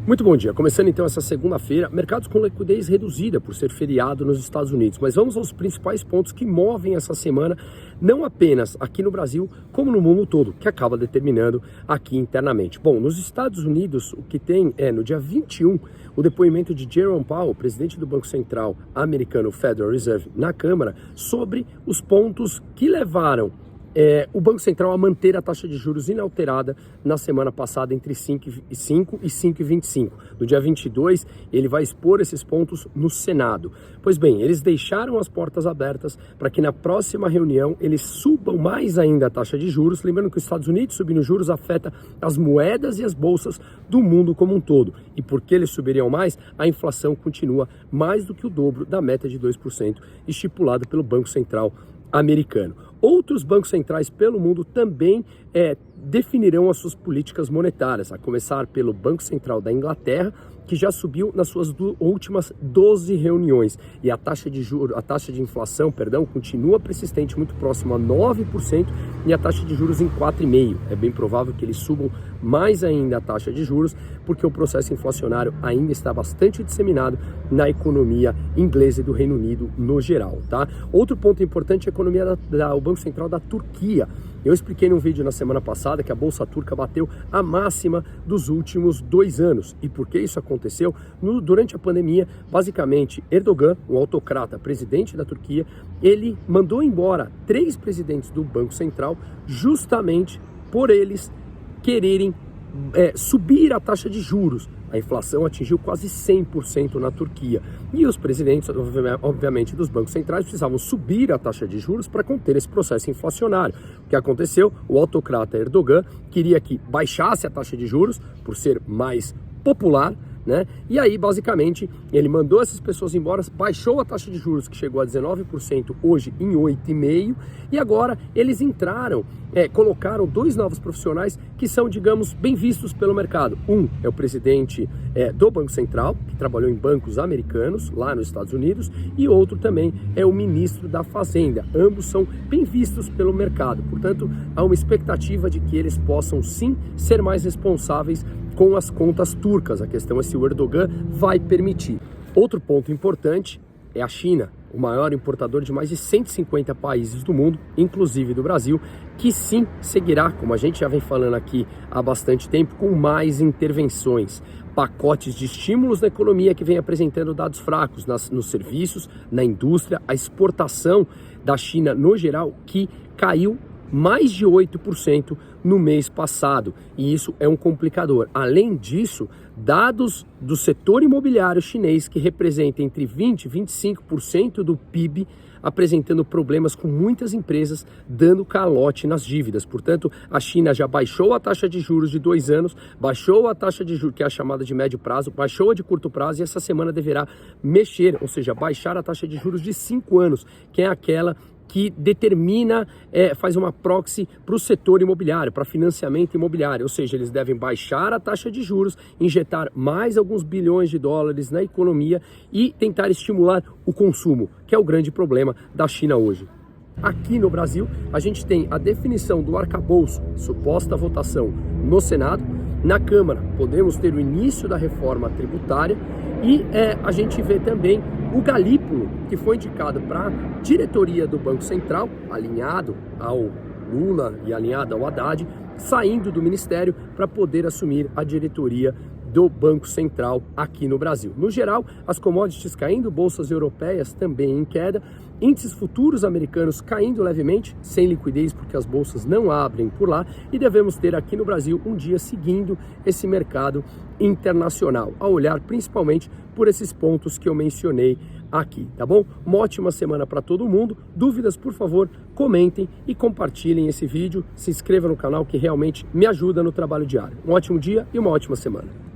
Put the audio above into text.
Muito bom dia. Começando então essa segunda-feira, mercados com liquidez reduzida por ser feriado nos Estados Unidos. Mas vamos aos principais pontos que movem essa semana, não apenas aqui no Brasil, como no mundo todo, que acaba determinando aqui internamente. Bom, nos Estados Unidos, o que tem é no dia 21, o depoimento de Jerome Powell, presidente do Banco Central americano Federal Reserve, na Câmara, sobre os pontos que levaram o Banco Central a manter a taxa de juros inalterada na semana passada entre 5,5 e 5,25. No dia 22, ele vai expor esses pontos no Senado. Pois bem, eles deixaram as portas abertas para que na próxima reunião eles subam mais ainda a taxa de juros. Lembrando que os Estados Unidos subindo juros afeta as moedas e as bolsas do mundo como um todo. E porque eles subiriam mais, a inflação continua mais do que o dobro da meta de 2% estipulada pelo Banco Central americano. Outros bancos centrais pelo mundo também definirão as suas políticas monetárias, a começar pelo Banco Central da Inglaterra, que já subiu nas suas últimas 12 reuniões. E a taxa de inflação, continua persistente, muito próximo a 9%, e a taxa de juros em 4,5%. É bem provável que eles subam mais ainda a taxa de juros, porque o processo inflacionário ainda está bastante disseminado na economia inglesa e do Reino Unido no geral, tá? Outro ponto importante é a economia do Banco Central da Turquia. Eu expliquei num vídeo na semana passada que a Bolsa Turca bateu a máxima dos últimos 2 anos. E por que isso aconteceu? Durante a pandemia, basicamente, Erdogan, o autocrata, presidente da Turquia, ele mandou embora 3 presidentes do Banco Central justamente por eles quererem subir a taxa de juros. A inflação atingiu quase 100% na Turquia. E os presidentes, obviamente, dos bancos centrais precisavam subir a taxa de juros para conter esse processo inflacionário. O que aconteceu? O autocrata Erdogan queria que baixasse a taxa de juros por ser mais popular, né? E aí, basicamente, ele mandou essas pessoas embora, baixou a taxa de juros, que chegou a 19%, hoje em 8,5%, e agora eles entraram, colocaram 2 novos profissionais que são, digamos, bem vistos pelo mercado. Um é o presidente do Banco Central, que trabalhou em bancos americanos, lá nos Estados Unidos, e outro também é o ministro da Fazenda. Ambos são bem vistos pelo mercado, portanto, há uma expectativa de que eles possam, sim, ser mais responsáveis com as contas turcas. A questão é se o Erdogan vai permitir. Outro ponto importante é a China, o maior importador de mais de 150 países do mundo, inclusive do Brasil, que sim seguirá, como a gente já vem falando aqui há bastante tempo, com mais intervenções. Pacotes de estímulos na economia que vem apresentando dados fracos nos serviços, na indústria, a exportação da China no geral, que caiu mais de 8% no mês passado, e isso é um complicador. Além disso, dados do setor imobiliário chinês, que representa entre 20% e 25% do PIB, apresentando problemas com muitas empresas dando calote nas dívidas. Portanto, a China já baixou a taxa de juros de 2 anos, baixou a taxa de juros, que é a chamada de médio prazo, baixou a de curto prazo, e essa semana deverá mexer, ou seja, baixar a taxa de juros de 5 anos, que é aquela que determina, faz uma proxy para o setor imobiliário, para financiamento imobiliário, ou seja, eles devem baixar a taxa de juros, injetar mais alguns bilhões de dólares na economia e tentar estimular o consumo, que é o grande problema da China hoje. Aqui no Brasil, a gente tem a definição do arcabouço, suposta votação no Senado. Na Câmara, podemos ter o início da reforma tributária e a gente vê também o Galípolo, que foi indicado para a diretoria do Banco Central, alinhado ao Lula e alinhado ao Haddad, saindo do ministério para poder assumir a diretoria do Banco Central aqui no Brasil. No geral, as commodities caindo, bolsas europeias também em queda, índices futuros americanos caindo levemente, sem liquidez porque as bolsas não abrem por lá, e devemos ter aqui no Brasil um dia seguindo esse mercado internacional, a olhar principalmente por esses pontos que eu mencionei aqui, tá bom? Uma ótima semana para todo mundo. Dúvidas, por favor, comentem e compartilhem esse vídeo, se inscreva no canal, que realmente me ajuda no trabalho diário. Um ótimo dia e uma ótima semana.